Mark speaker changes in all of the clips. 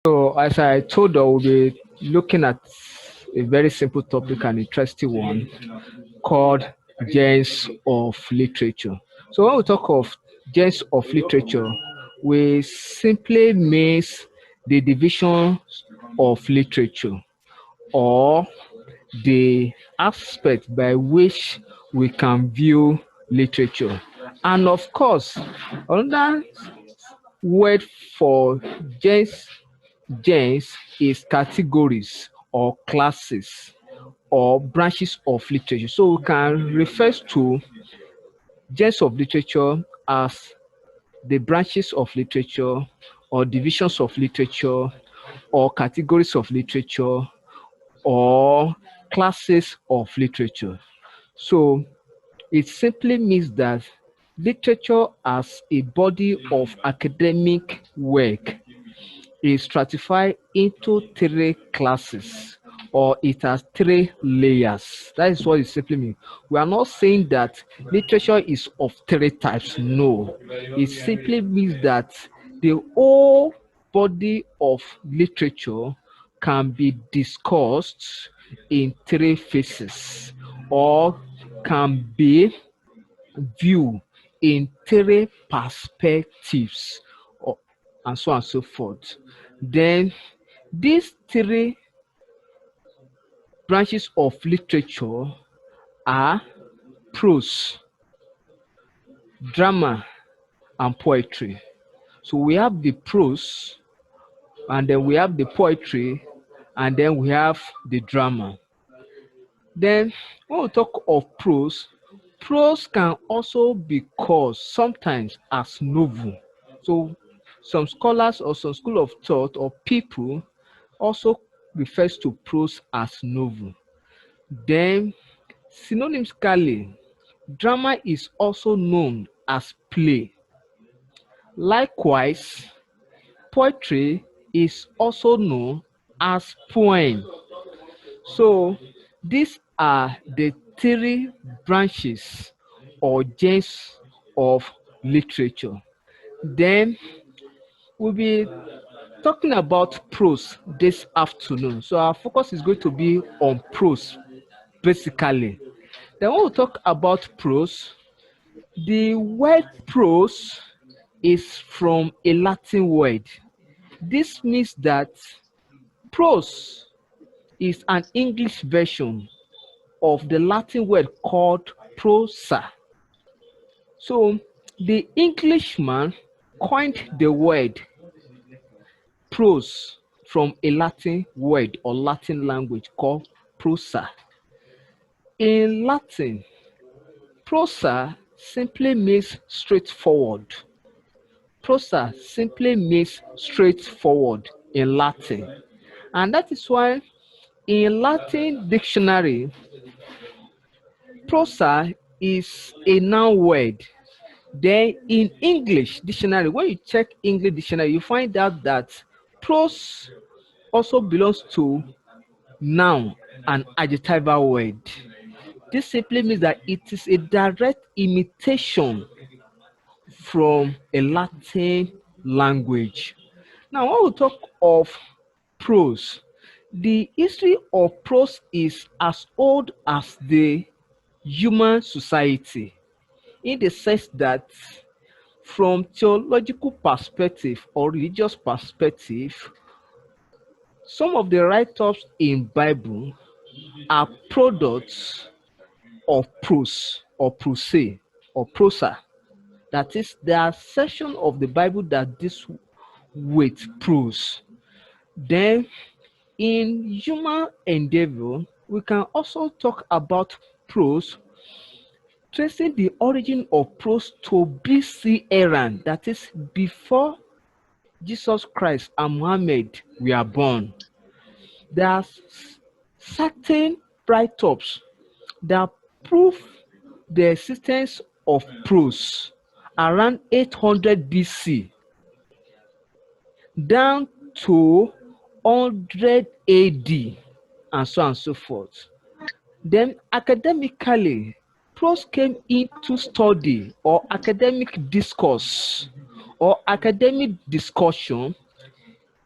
Speaker 1: So, as I told you, we'll be looking at a very simple topic and interesting one called genres of literature. So, when we talk of genres of literature, we simply means the division of literature or the aspect by which we can view literature. And of course, another word for genres is categories or classes or branches of literature. So we can refer to genres of literature as the branches of literature or divisions of literature or categories of literature or classes of literature. So it simply means that literature as a body of academic work is stratified into three classes or it has three layers. That is what it simply means. We are not saying that literature is of three types. No, it simply means that the whole body of literature can be discussed in three phases or can be viewed in three perspectives or, and so on and so forth. Then these three branches of literature are prose, drama, and poetry. So we have the prose, and then we have the poetry, and then we have the drama. Then when we talk of prose, prose can also be called sometimes as novel. So some scholars or some school of thought or people also refers to prose as novel. Then synonymically, drama is also known as play. Likewise, poetry is also known as poem. So these are the three branches or genres of literature. Then we'll be talking about prose this afternoon. So our focus is going to be on prose basically. Then when we talk about prose, the word prose is from a Latin word. This means that prose is an English version of the Latin word called prosa. So the Englishman coined the word prose from a Latin word or Latin language called prosa. In Latin, prosa simply means straightforward. Prosa simply means straightforward in Latin. And that is why in Latin dictionary, prosa is a noun word. Then in English dictionary, when you check English dictionary, you find out that prose also belongs to noun and adjectival word. This simply means that it is a direct imitation from a Latin language. Now, when we talk of prose, the history of prose is as old as the human society, in the sense that from theological perspective or religious perspective, some of the write-ups in Bible are products of prose or prose or prosa. That is, there are sections of the Bible that deals with prose. Then in human endeavor, we can also talk about prose, tracing the origin of prose to BC era, that is before Jesus Christ and Muhammad were born. There are certain write-ups that prove the existence of prose around 800 BC down to 100 AD and so on and so forth. Then academically, prose came into study or academic discourse or academic discussion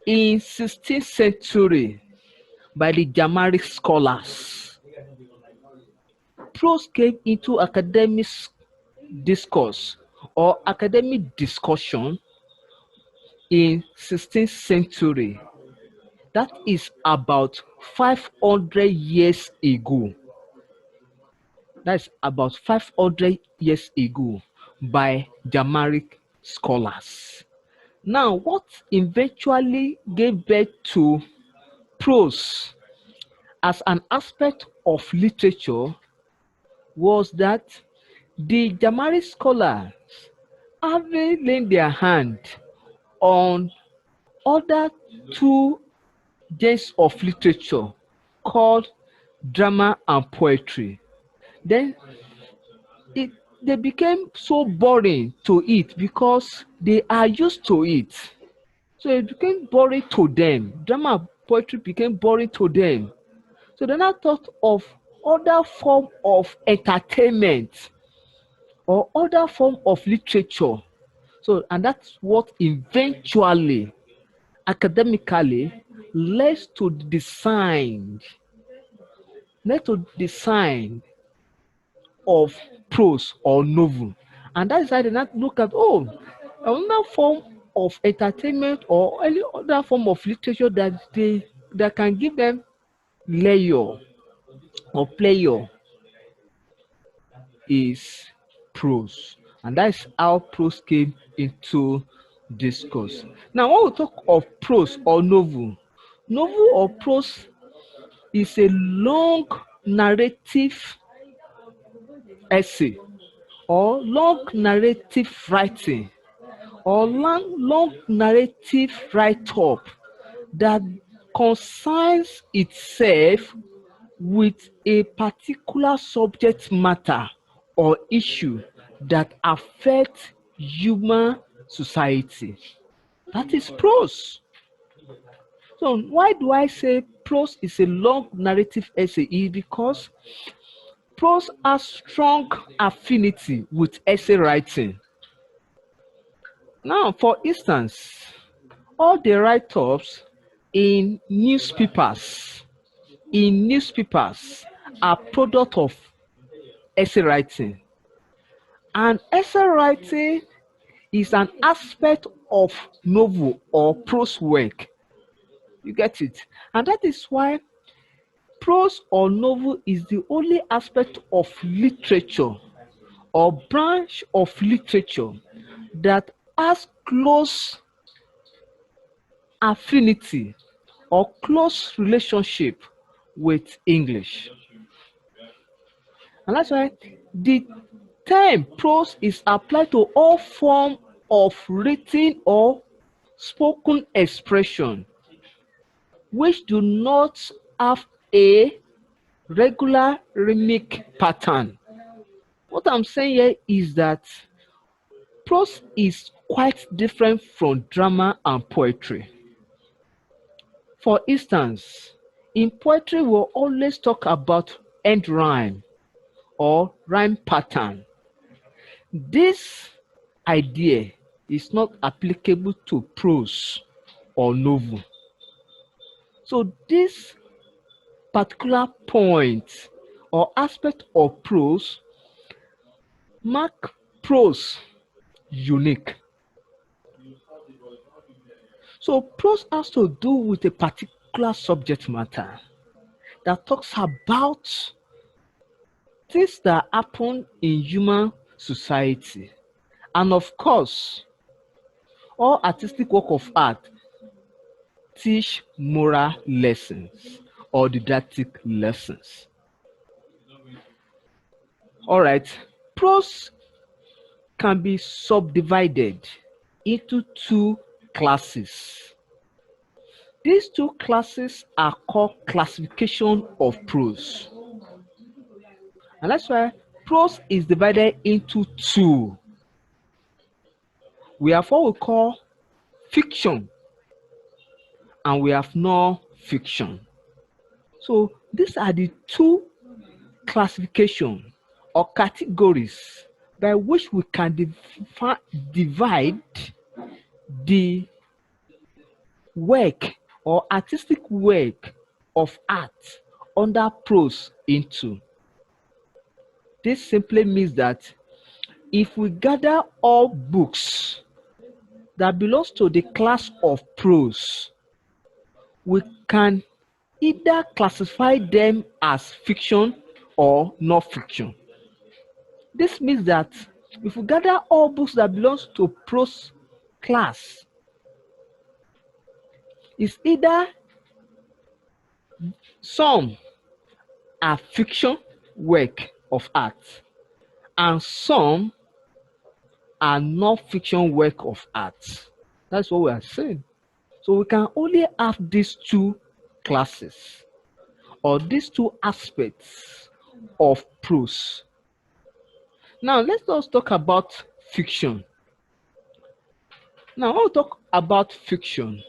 Speaker 1: In 16th century, by the Germanic scholars, prose came into academic discourse or academic discussion in 16th century. That is about 500 years ago. That's about 500 years ago by Germanic scholars. Now, what eventually gave birth to prose as an aspect of literature was that the Germanic scholars having laid their hand on other two genres of literature called drama and poetry. Then it they became so boring to it because they are used to it. So it became boring to them. Drama and poetry became boring to them. So they now thought of other form of entertainment or other form of literature. So and that's what eventually academically led to design of prose or novel. And that is why they not look at another form of entertainment or any other form of literature that can give them layer or player is prose. And that's how prose came into discourse. Now when we talk of prose or novel or prose is a long narrative essay or long narrative writing or long narrative write-up that concerns itself with a particular subject matter or issue that affects human society. That is prose. So why do I say prose is a long narrative essay? Is because prose has strong affinity with essay writing. Now, for instance, all the write-ups in newspapers are product of essay writing. And essay writing is an aspect of novel or prose work. You get it? And that is why prose or novel is the only aspect of literature or branch of literature that has close affinity or close relationship with English. And that's why the term prose is applied to all forms of written or spoken expression which do not have a regular rhythmic pattern. What I'm saying here is that prose is quite different from drama and poetry. For instance, in poetry, we'll always talk about end rhyme or rhyme pattern. This idea is not applicable to prose or novel. So this particular point or aspect of prose mark prose unique. So prose has to do with a particular subject matter that talks about things that happen in human society. And of course, all artistic work of art teach moral lessons or didactic lessons. All right, prose can be subdivided into two classes. These two classes are called classification of prose. And that's why prose is divided into two. We have what we call fiction and we have non-fiction. So these are the two classification or categories by which we can divide the work or artistic work of art under prose into. This simply means that if we gather all books that belongs to the class of prose, we can either classify them as fiction or non-fiction. This means that if we gather all books that belongs to prose class, it's either some are fiction work of art and some are non-fiction work of art. That's what we are saying. So we can only have these two classes or these two aspects of prose. Now let's just talk about fiction. Now when we talk about fiction,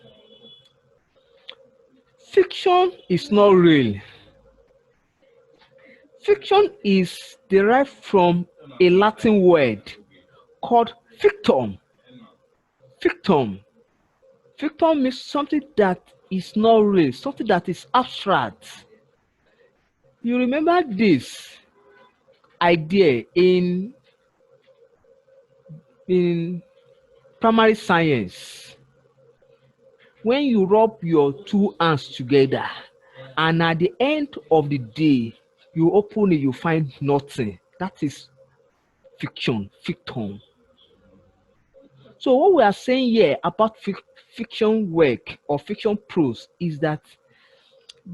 Speaker 1: fiction is not real. Fiction is derived from a Latin word called fictum. Fictum. Fictum means something that is not real, something that is abstract. You remember this idea in primary science when you rub your two hands together and at the end of the day you open it, you find nothing. That is fiction, fictum. So what we are saying here about fiction work or fiction prose is that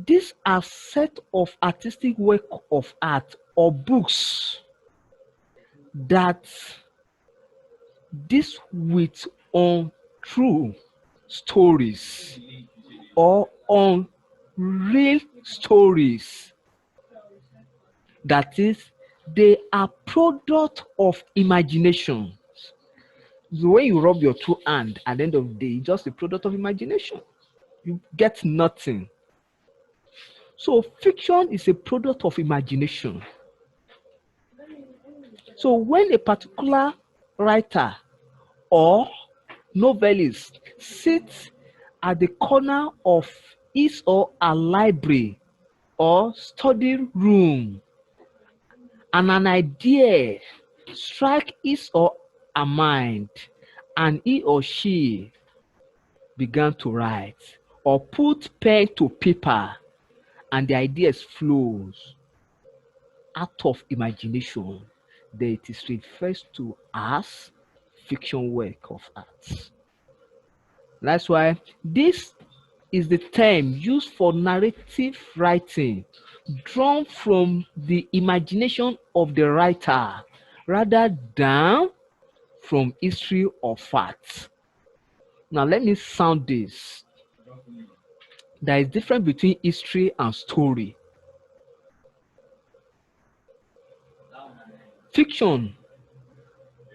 Speaker 1: these are set of artistic work of art or books that deals with untrue stories or on real stories. That is, they are product of imagination. So when you rub your two hands at the end of the day, it's just a product of imagination. You get nothing. So fiction is a product of imagination. So when a particular writer or novelist sits at the corner of his or her library or study room and an idea strike his or her mind and he or she began to write or put pen to paper and the ideas flows out of imagination, then it is referred to as fiction work of art. That's why this is the term used for narrative writing drawn from the imagination of the writer rather than from history or facts. Now let me sound this. There is difference between history and story. Fiction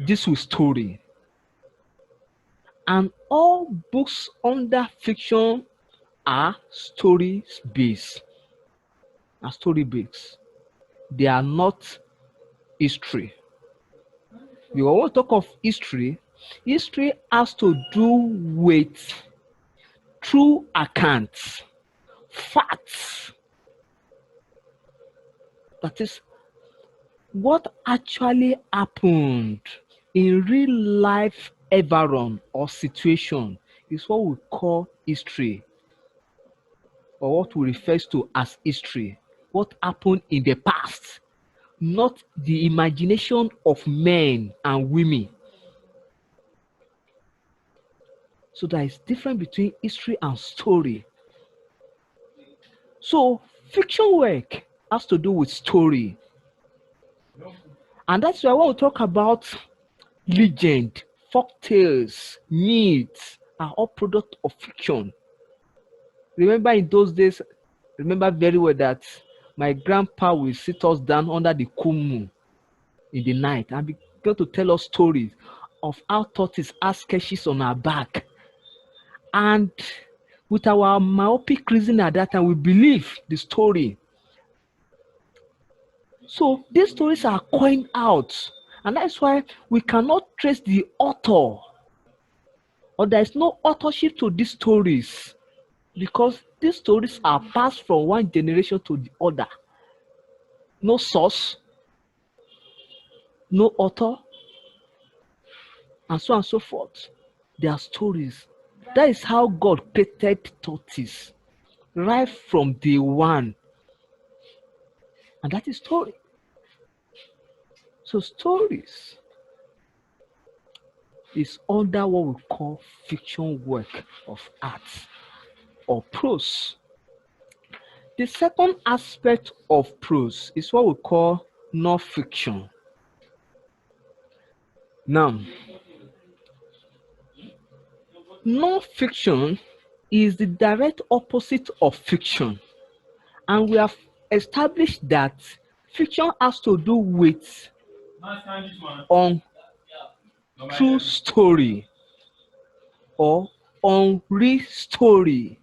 Speaker 1: deals with story, and all books under fiction are story based. They are not history. You want to talk of history. History has to do with true accounts, facts. That is what actually happened in real life environment or situation is what we call history, or what we refer to as history. What happened in the past, not the imagination of men and women. So there is difference between history and story. So fiction work has to do with story. And that's why when we talk about legend, folk tales, myths are all product of fiction. Remember in those days, remember very well that my grandpa will sit us down under the kumu in the night and began to tell us stories of how tortoise has sketches on our back. And with our myopic reasoning at that time, we believe the story. So these stories are coined out, and that's why we cannot trace the author or there is no authorship to these stories, because these stories are passed from one generation to the other. No source, no author, and so on and so forth. They are stories. That is how God created tortoise, right from day one. And that is story. So stories is under what we call fiction work of art or prose. The second aspect of prose is what we call non-fiction. Now, non-fiction is the direct opposite of fiction, and we have established that fiction has to do with untrue story or unreal story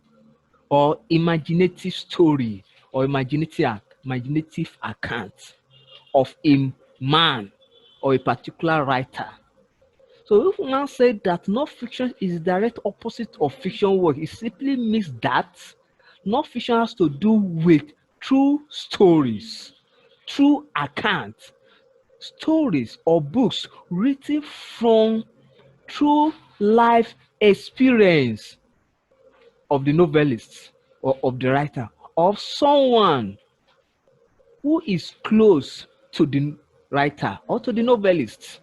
Speaker 1: or imaginative story or imaginative account of a man or a particular writer. So if one said that non-fiction is direct opposite of fiction work, it simply means that non-fiction has to do with true stories, true accounts, stories or books written from true life experience of the novelist or of the writer, of someone who is close to the writer or to the novelist.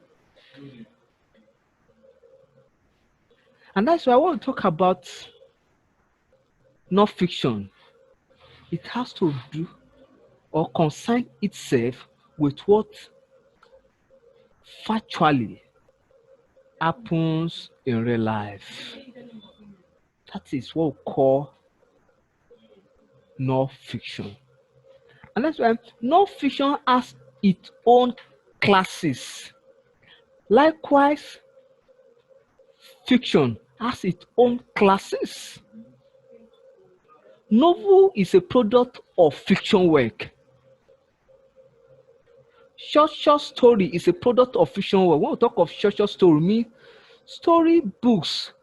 Speaker 1: And that's why I want to talk about non-fiction. It has to do or concern itself with what factually happens in real life. That is what we call non-fiction. And that's why non-fiction has its own classes. Likewise, fiction has its own classes. Novel is a product of fiction work. Short story is a product of fiction work. When we talk of short story, mean story books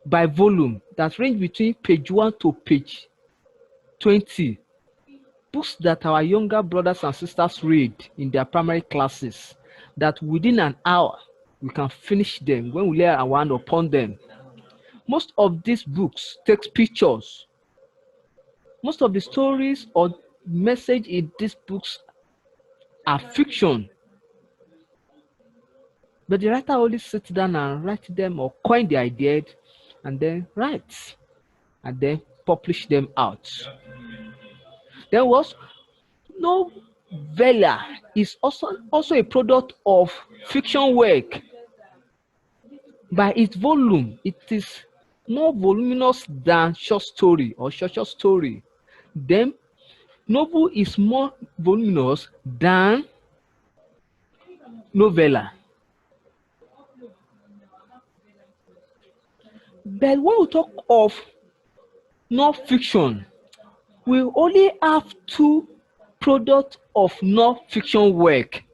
Speaker 1: by volume that range between page 1 to page 20. Books that our younger brothers and sisters read in their primary classes, that within an hour we can finish them when we lay our hand upon them. Most of these books take pictures. Most of the stories or message in these books are fiction. But the writer only sits down and write them or coin the idea and then writes and then publish them out. Then what? Novella is also a product of fiction work. By its volume, it is more voluminous than short story or short story. Then novel is more voluminous than novella. But when we talk of non-fiction, we only have two products of non-fiction work.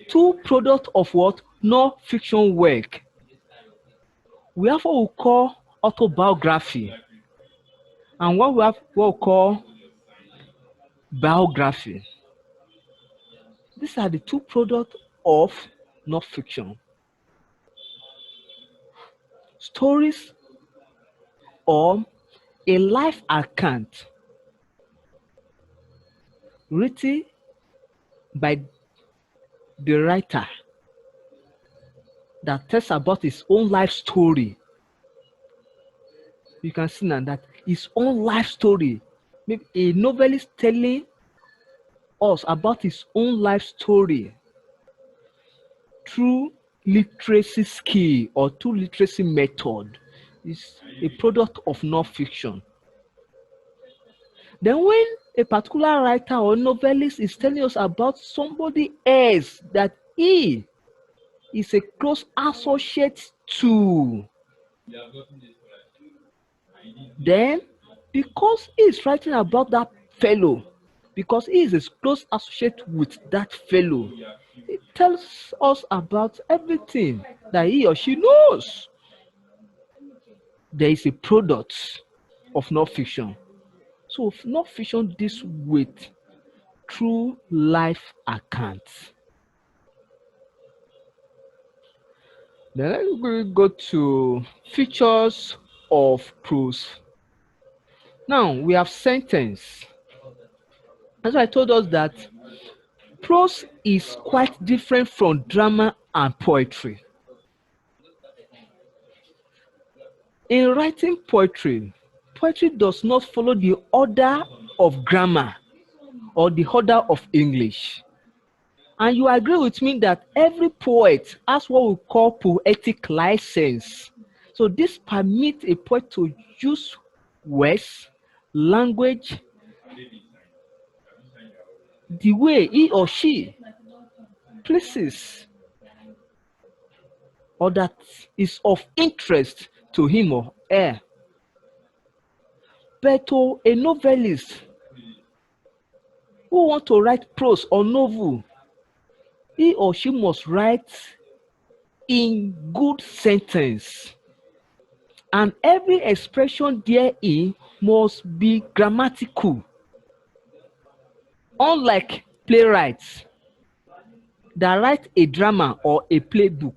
Speaker 1: Two products of what? Non-fiction work. We have what we call autobiography and what we have what we call biography. These are the two products of non-fiction. Stories or a life account written by the writer that tells about his own life story. You can see now that his own life story, maybe a novelist telling us about his own life story through literacy skill or through literacy method, is a product of non-fiction. Then when a particular writer or novelist is telling us about somebody else that he is a close associate to, then because he is writing about that fellow, because he is a close associate with that fellow, it tells us about everything that he or she knows there is a product of non-fiction. So non-fiction deals with true life accounts. Then let's go to features of prose. Now we have sentence. As I told us that prose is quite different from drama and poetry. In writing poetry, poetry does not follow the order of grammar or the order of English. And you agree with me that every poet has what we call poetic license. So this permits a poet to use words, language, the way he or she pleases, or that is of interest to him or her. But to a novelist who want to write prose or novel, he or she must write in good sentence, and every expression therein must be grammatical. Unlike playwrights that write a drama or a playbook,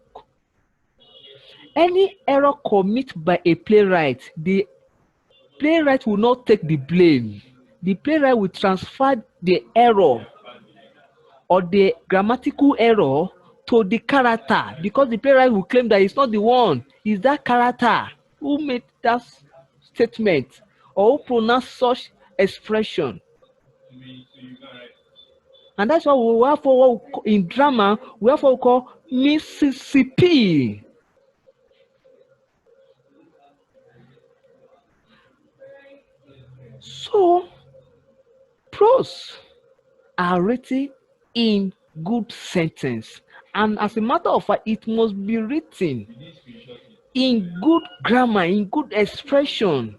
Speaker 1: any error committed by a playwright, the playwright will not take the blame. The playwright will transfer the error or the grammatical error to the character, because the playwright will claim that it's not the one, it's that character who made that statement or who pronounced such expression. And that's why we have in drama, we have what we call Mississippi. So prose are written in good sentence, and as a matter of fact, it must be written in good grammar, in good expression.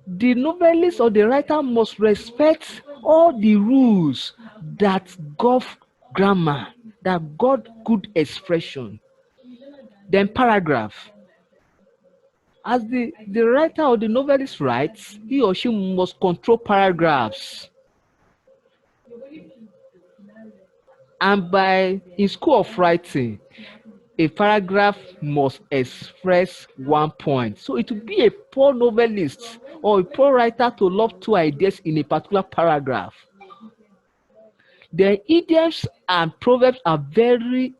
Speaker 1: The novelist or the writer must respect all the rules that govern grammar, that govern good expression. Then paragraph. As the writer or the novelist writes, he or she must control paragraphs. And in school of writing, a paragraph must express one point. So it would be a poor novelist or a poor writer to love two ideas in a particular paragraph. The idioms and proverbs are very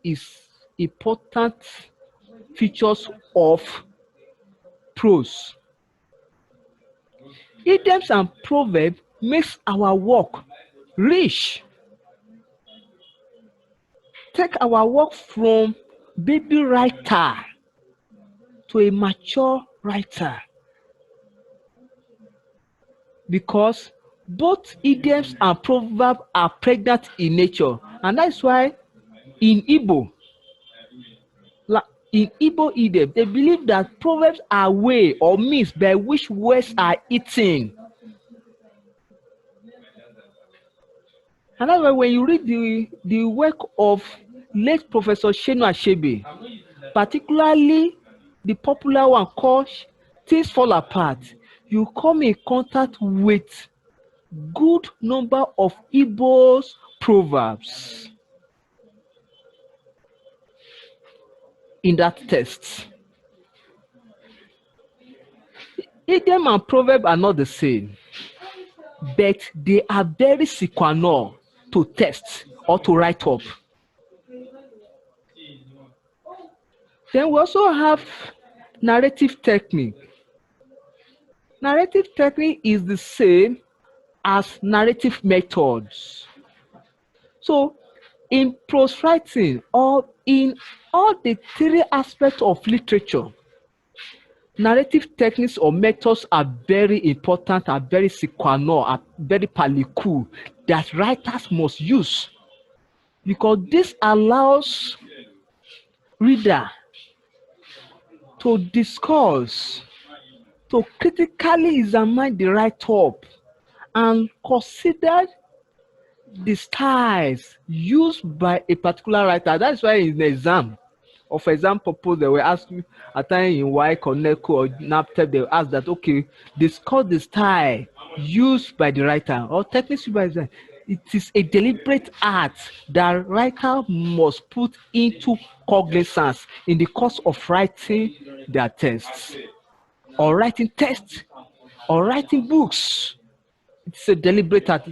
Speaker 1: important features of prose. Idioms and proverbs makes our work rich. Take our work from baby writer to a mature writer, because both idioms and proverbs are pregnant in nature, and that's why in Igbo idiom, they believe that proverbs are way or means by which words are eaten. And that's why when you read the work of late Professor Shenu Achebe, particularly the popular one called Things Fall Apart, you come in contact with good number of Igbo's proverbs in that text. Idiom and proverb are not the same, but they are very sequential to text or to write up. Then we also have narrative technique. Narrative technique is the same as narrative methods. So in prose writing or in all the three aspects of literature, narrative techniques or methods are very important, are very sequential, are very particular that writers must use, because this allows reader to discuss, to critically examine the write-up and consider the styles used by a particular writer. That's why in the exam, Or for example, suppose they will ask you at time in Y, Connect or NAPTEP, they will ask that, okay, discuss the style used by the writer or techniques used by the writer. It is a deliberate art that writer must put into cognizance in the course of writing their texts or writing tests or writing books. It's a deliberate art.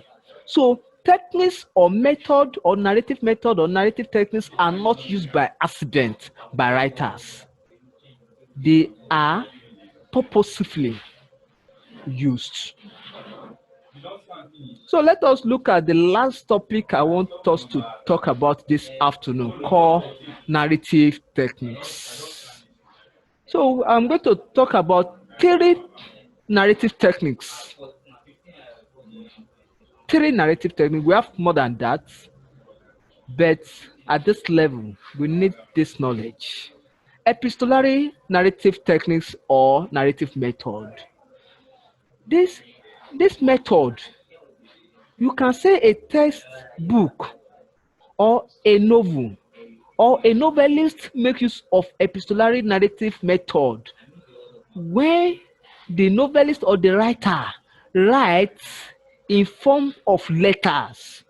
Speaker 1: So techniques or method or narrative techniques are not used by accident by writers. They are purposefully used. So let us look at the last topic I want us to talk about this afternoon, called narrative techniques. So I'm going to talk about three narrative techniques. Three narrative techniques. We have more than that, but at this level, we need this knowledge. Epistolary narrative techniques or narrative method. This this method, you can say a text book or a novel or a novelist make use of epistolary narrative method when the novelist or the writer writes in form of letters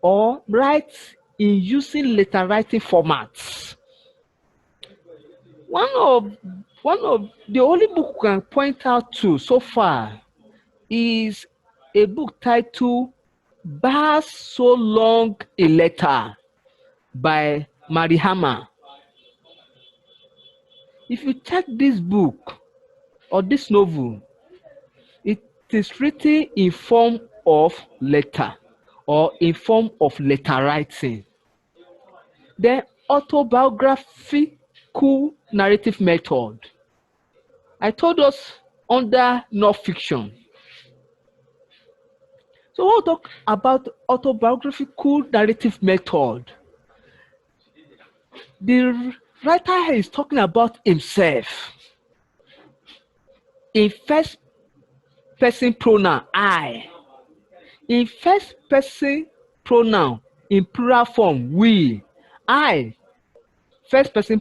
Speaker 1: or writes in using letter writing formats. One of one of the only book we can point out to so far is a book titled Bars So Long a Letter by Marihama. If you check this book or this novel, it is written in form of letter or in form of letter writing. Then autobiographical narrative method. I told us under non-fiction. So we'll talk about autobiographical narrative method. The writer is talking about himself in first person pronoun I, in first person pronoun in plural form we, I, first person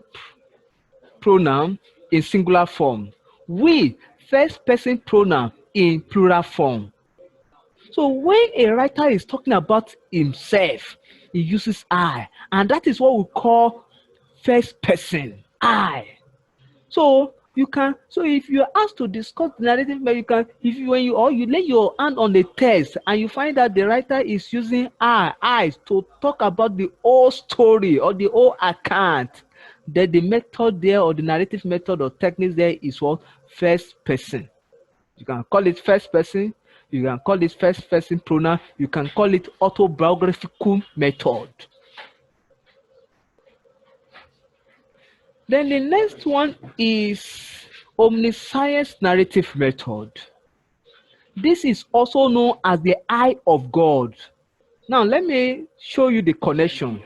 Speaker 1: pronoun in singular form, we, first person pronoun in plural form. So when a writer is talking about himself, he uses I, and that is what we call first person I. So you can, so if you are asked to discuss the narrative, you can, if you when you or you lay your hand on the text and you find that the writer is using I to talk about the whole story or the whole account, then the method there or the narrative method or techniques there is what? First person. You can call it first person, you can call it first person pronoun, you can call it autobiographical method. Then the next one is omniscience narrative method. This is also known as the eye of God. Now let me show you the connection.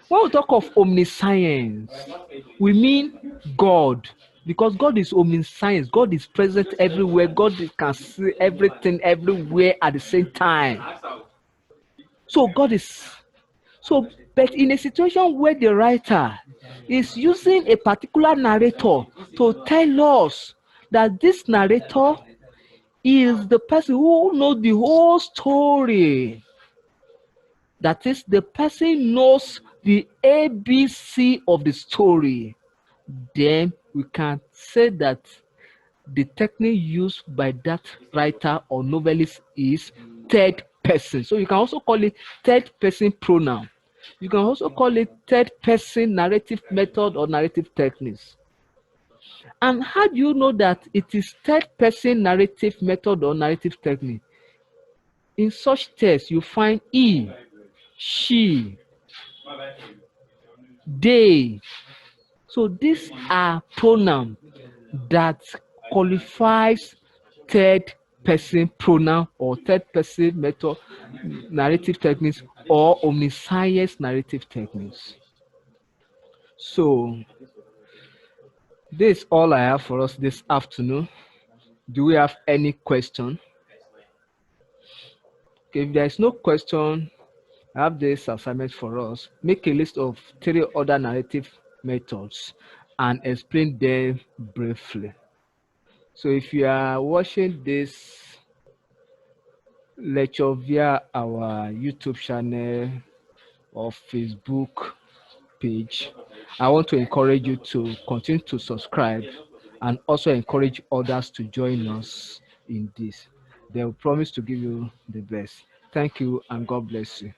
Speaker 1: When we talk of omniscience, we mean God, because God is omniscience. God is present everywhere. God can see everything everywhere at the same time. So God is so, but in a situation where the writer is using a particular narrator to tell us that this narrator is the person who knows the whole story. That is, the person knows the ABC of the story. Then we can say that the technique used by that writer or novelist is third person. So you can also call it third person pronoun. You can also call it third person narrative method or narrative techniques. And how do you know that it is third person narrative method or narrative technique? In such text, you find he, she, they. So these are pronouns that qualifies third person pronoun or third person method narrative techniques or omniscience narrative techniques. So this is all I have for us this afternoon. Do we have any question? Okay, if there is no question, I have this assignment for us. Make a list of three other narrative methods and explain them briefly. So if you are watching this lecture via our YouTube channel or Facebook page, I want to encourage you to continue to subscribe and also encourage others to join us in this. They will promise to give you the best. Thank you and God bless you.